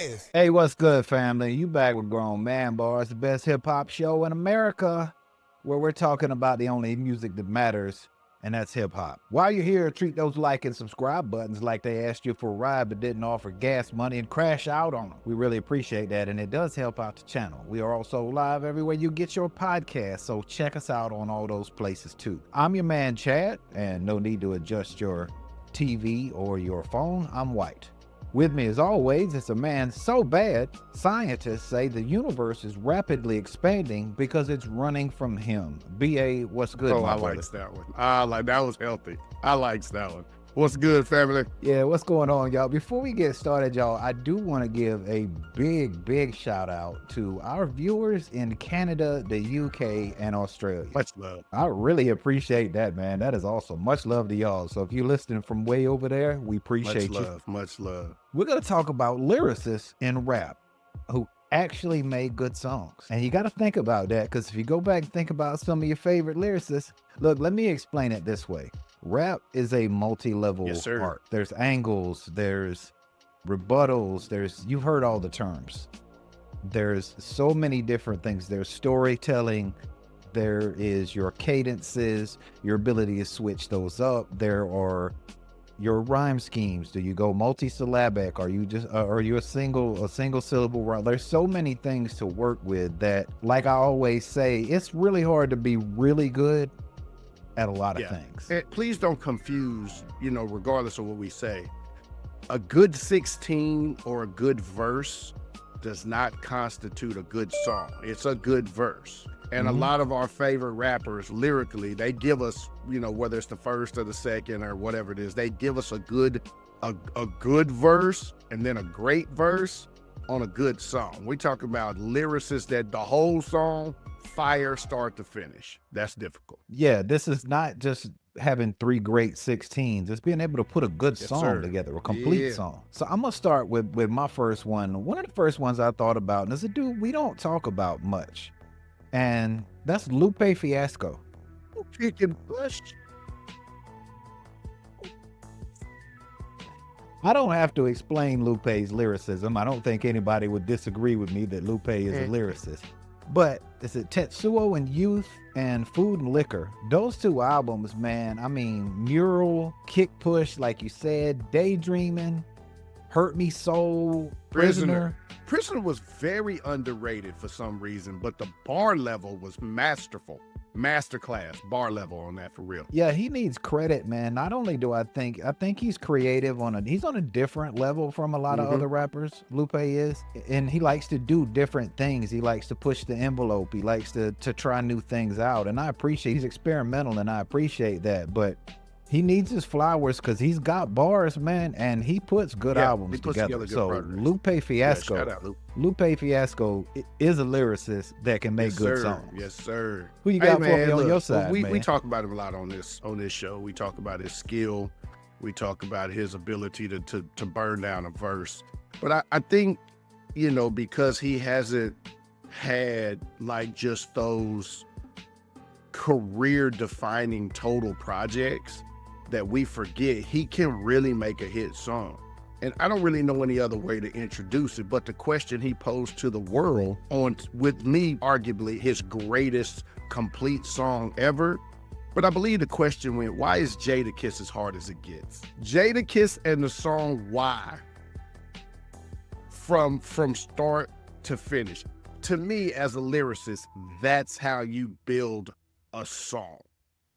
ass. Hey, what's good, family? You back with Grown Man Bars, the best hip-hop show in America, where we're talking about the only music that matters, and that's hip-hop. While you're here, treat those like and subscribe buttons like they asked you for a ride but didn't offer gas money and crash out on them. We really appreciate that, and it does help out the channel. We are also live everywhere you get your podcast, so check us out on all those places too. I'm your man, Chad, and no need to adjust your TV or your phone. I'm White. With me, as always, is a man so bad, scientists say the universe is rapidly expanding because it's running from him. B.A., what's good, Oh, my I brother? likes that one. That was healthy. I likes that one. What's good, family? Yeah, what's going on, y'all? Before we get started, y'all, I do want to give a big shout out to our viewers in Canada, the UK, and Australia. Much love. I really appreciate that, man. That is awesome. Much love to y'all. So if you're listening from way over there, we appreciate you. Much love. We're going to talk about lyricists in rap who actually made good songs. And you got to think about that, because if you go back and think about some of your favorite lyricists, look, let me explain it this way. Rap is a multi-level art. There's angles, there's rebuttals, you've heard all the terms. There's so many different things. There's storytelling, there is your cadences, your ability to switch those up. There are your rhyme schemes. Do you go multisyllabic? Are you a single syllable rhyme? There's so many things to work with that, like I always say, it's really hard to be really good at a lot of things. And please don't confuse, regardless of what we say, a good 16 or a good verse does not constitute a good song. It's a good verse. And a lot of our favorite rappers, lyrically, they give us, whether it's the first or the second or whatever it is, they give us a good verse and then a great verse on a good song. We talk about lyricists that the whole song, fire start to finish. That's difficult. Yeah, this is not just having 3 great 16s. It's being able to put a good song together, a complete song. So I'm gonna start with my first one. One of the first ones I thought about, and it's a dude we don't talk about much, and that's Lupe Fiasco. I don't have to explain Lupe's lyricism. I don't think anybody would disagree with me that Lupe is a lyricist. But is it Tetsuo and Youth and Food and Liquor? Those 2 albums, man, I mean, Mural, Kick Push, like you said, Daydreaming, Hurt Me Soul, Prisoner. Prisoner was very underrated for some reason, but the bar level was masterful. Masterclass bar level on that, for real. Yeah, he needs credit, man. Not only do I think he's creative he's on a different level from a lot of other rappers, Lupe is, and he likes to do different things. He likes to push the envelope. He likes to try new things out, and I appreciate, he's experimental, and I appreciate that, but he needs his flowers because he's got bars, man, and he puts good albums together. Good so progress. Lupe Fiasco, shout out, Lupe Fiasco is a lyricist that can make good songs. Yes, sir. Who you got for me on your side, man? We talk about him a lot on this show. We talk about his skill. We talk about his ability to burn down a verse. But I think, because he hasn't had like just those career-defining total projects, that we forget he can really make a hit song. And I don't really know any other way to introduce it, but the question he posed to the world on, with me, arguably his greatest complete song ever. But I believe the question went, why is Jada Kiss as hard as it gets? Jada Kiss and the song Why, from start to finish. To me, as a lyricist, that's how you build a song.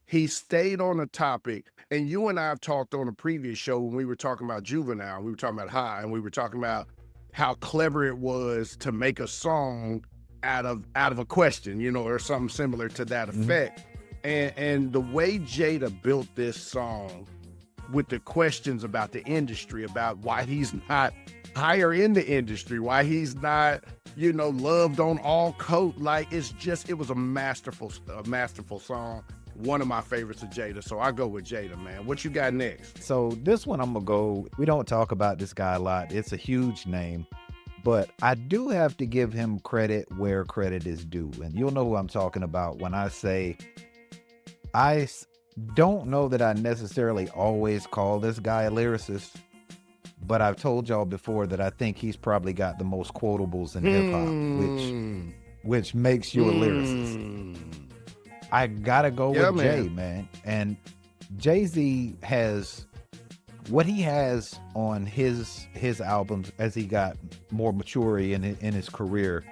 He stayed on a topic, and you and I have talked on a previous show when we were talking about Juvenile, we were talking about High, and we were talking about how clever it was to make a song out of a question, or something similar to that effect. And the way Jada built this song with the questions about the industry, about why he's not higher in the industry, why he's not, loved on all coat, like it was a masterful song. One of my favorites of Jada, so I go with Jada, man. What you got next? So this one I'm gonna go, we don't talk about this guy a lot. It's a huge name, but I do have to give him credit where credit is due. And you'll know who I'm talking about when I say, don't know that I necessarily always call this guy a lyricist, but I've told y'all before that I think he's probably got the most quotables in hip hop, which makes you a lyricist. I gotta go with Jay, man. And Jay-Z has what he has on his albums as he got more maturity in his career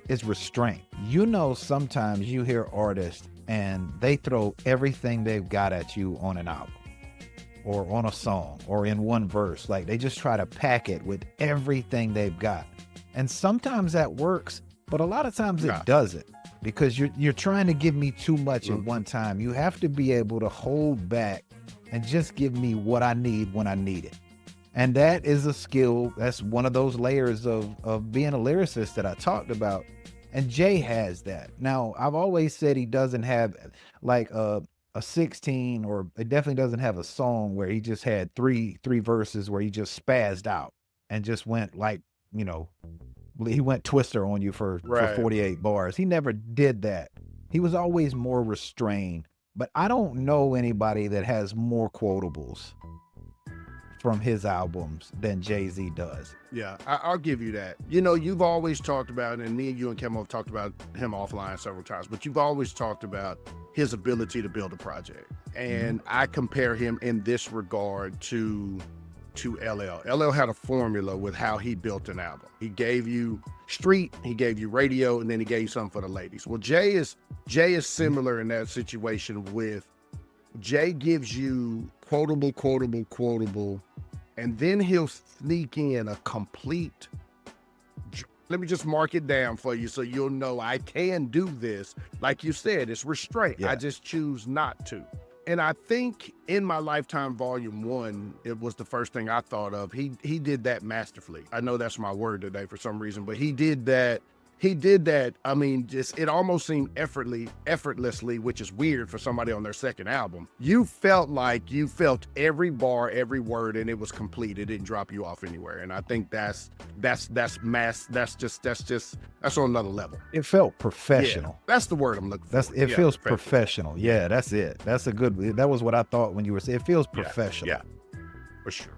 is restraint. You know, sometimes you hear artists and they throw everything they've got at you on an album or on a song or in one verse. Like they just try to pack it with everything they've got. And sometimes that works, but a lot of times it doesn't, because you're trying to give me too much at one time. You have to be able to hold back and just give me what I need when I need it. And that is a skill. That's one of those layers of being a lyricist that I talked about. And Jay has that. Now, I've always said he doesn't have like a 16, or it definitely doesn't have a song where he just had three verses where he just spazzed out and just went like, you know, he went Twister on you for 48 bars. He never did that. He was always more restrained. But I don't know anybody that has more quotables from his albums than Jay-Z does. Yeah, I'll give you that. You know, you've always talked about, and me and you and Kemo have talked about him offline several times, but you've always talked about his ability to build a project. And I compare him in this regard to LL. LL had a formula with how he built an album. He gave you street, he gave you radio, and then he gave you something for the ladies. Well, Jay is similar in that situation. With Jay gives you quotable, and then he'll sneak in a complete, let me just mark it down for you so you'll know I can do this. Like you said, it's restraint. I just choose not to. And I think in My Lifetime Volume 1, it was the first thing I thought of. He did that masterfully. I know that's my word today for some reason, but he did that. I mean, just it almost seemed effortlessly, which is weird for somebody on their second album. You felt every bar, every word, and it was complete. It didn't drop you off anywhere. And I think that's on another level. It felt professional. Yeah, that's the word I'm looking for. It feels professional. Yeah, that's it. That's a good. That was what I thought when you were saying it feels professional. Yeah, for sure.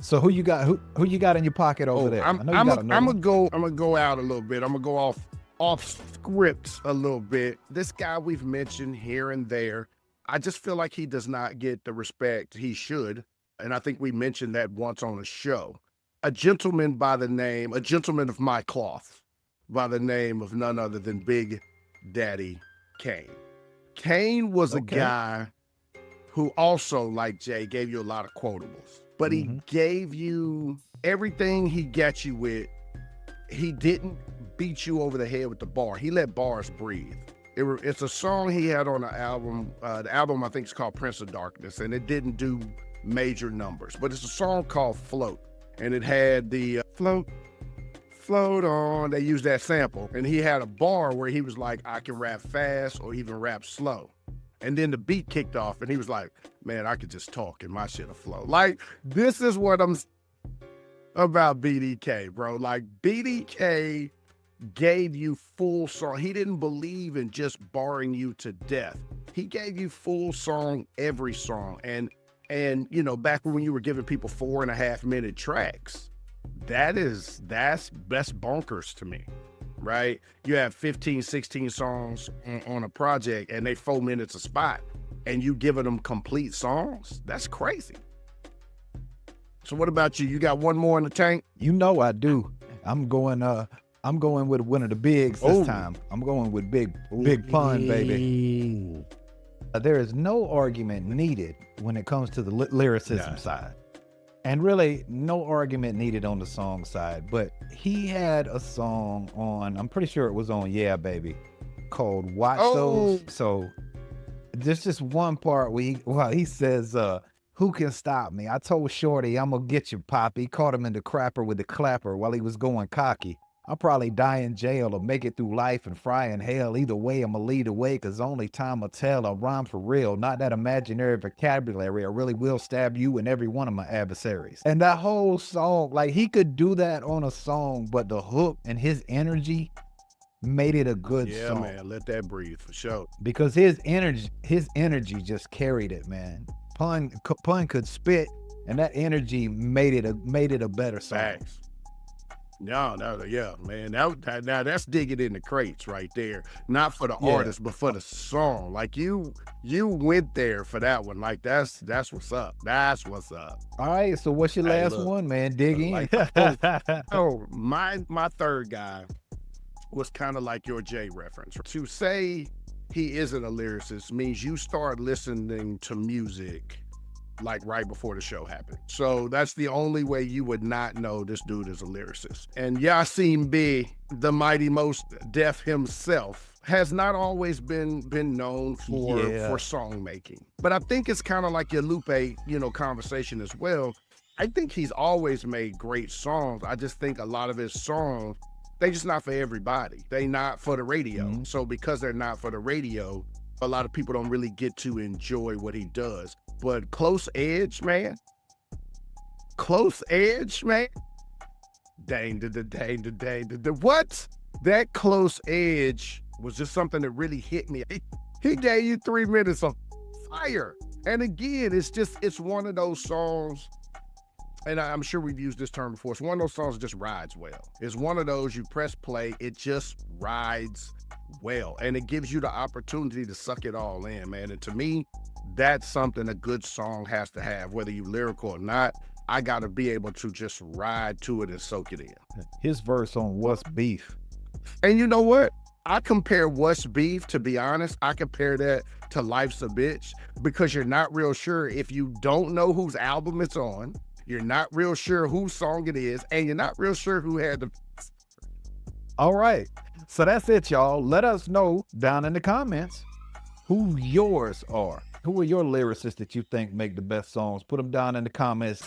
So who you got? Who you got in your pocket over there? I'm gonna go out a little bit. I'm gonna go off script a little bit. This guy we've mentioned here and there. I just feel like he does not get the respect he should, and I think we mentioned that once on a show. A gentleman of my cloth, by the name of none other than Big Daddy Kane. Kane was a guy who also, like Jay, gave you a lot of quotables. But he gave you everything he got you with. He didn't beat you over the head with the bar. He let bars breathe. It's a song he had on the album. The album, I think, is called Prince of Darkness, and it didn't do major numbers. But it's a song called Float, and it had the float on. They used that sample, and he had a bar where he was like, I can rap fast or even rap slow. And then the beat kicked off, and he was like, man, I could just talk and my shit'll flow. Like, this is what I'm about BDK, bro. Like, BDK gave you full song. He didn't believe in just barring you to death. He gave you full song, every song. And you know, back when you were giving people 4.5-minute tracks, that's bonkers to me. Right? You have 15, 16 songs on a project and they 4 minutes a spot and you giving them complete songs? That's crazy. So what about you? You got one more in the tank? You know I do. I'm going with one of the bigs this time. I'm going with Big Pun, baby. There is no argument needed when it comes to the lyricism side. And really, no argument needed on the song side, but he had a song on, I'm pretty sure it was on Yeah Baby, called Watch Those. So there's just one part where he says, who can stop me? I told Shorty, I'm gonna get you, Poppy. Caught him in the crapper with the clapper while he was going cocky. I'll probably die in jail or make it through life and fry in hell. Either way, I'ma lead away, cause only time will tell. I rhyme for real, not that imaginary vocabulary. I really will stab you and every one of my adversaries. And that whole song, like, he could do that on a song, but the hook and his energy made it a good song. Yeah, man, let that breathe for sure. Because his energy just carried it, man. Pun could spit, and that energy made it a better song. Facts. No, yeah, man. Now that's digging in the crates right there. Not for the artist, but for the song. Like you went there for that one. Like that's what's up. That's what's up. All right, so what's your last look, one, man? Dig in. Like, my third guy was kind of like your Jay reference. To say he isn't a lyricist means you start listening to music like right before the show happened. So that's the only way you would not know this dude is a lyricist. And Yasiin Bey, the Mighty Mos Def himself, has not always been known for song making. But I think it's kind of like your Lupe, conversation as well. I think he's always made great songs. I just think a lot of his songs, they just not for everybody. They not for the radio. Mm-hmm. So because they're not for the radio, a lot of people don't really get to enjoy what he does. But Close Edge, man. Dang, what? That Close Edge was just something that really hit me. He gave you 3 minutes of fire. And again, it's one of those songs, and I'm sure we've used this term before. It's one of those songs that just rides well. It's one of those you press play, it just rides well. And it gives you the opportunity to suck it all in, man. And to me, that's something a good song has to have, whether you lyrical or not. I got to be able to just ride to it and soak it in. His verse on What's Beef. And you know what? I compare What's Beef, to be honest, I compare that to Life's a Bitch, because you're not real sure if you don't know whose album it's on. You're not real sure whose song it is, and you're not real sure who had the... All right. So that's it, y'all. Let us know down in the comments who yours are. Who are your lyricists that you think make the best songs? Put them down in the comments.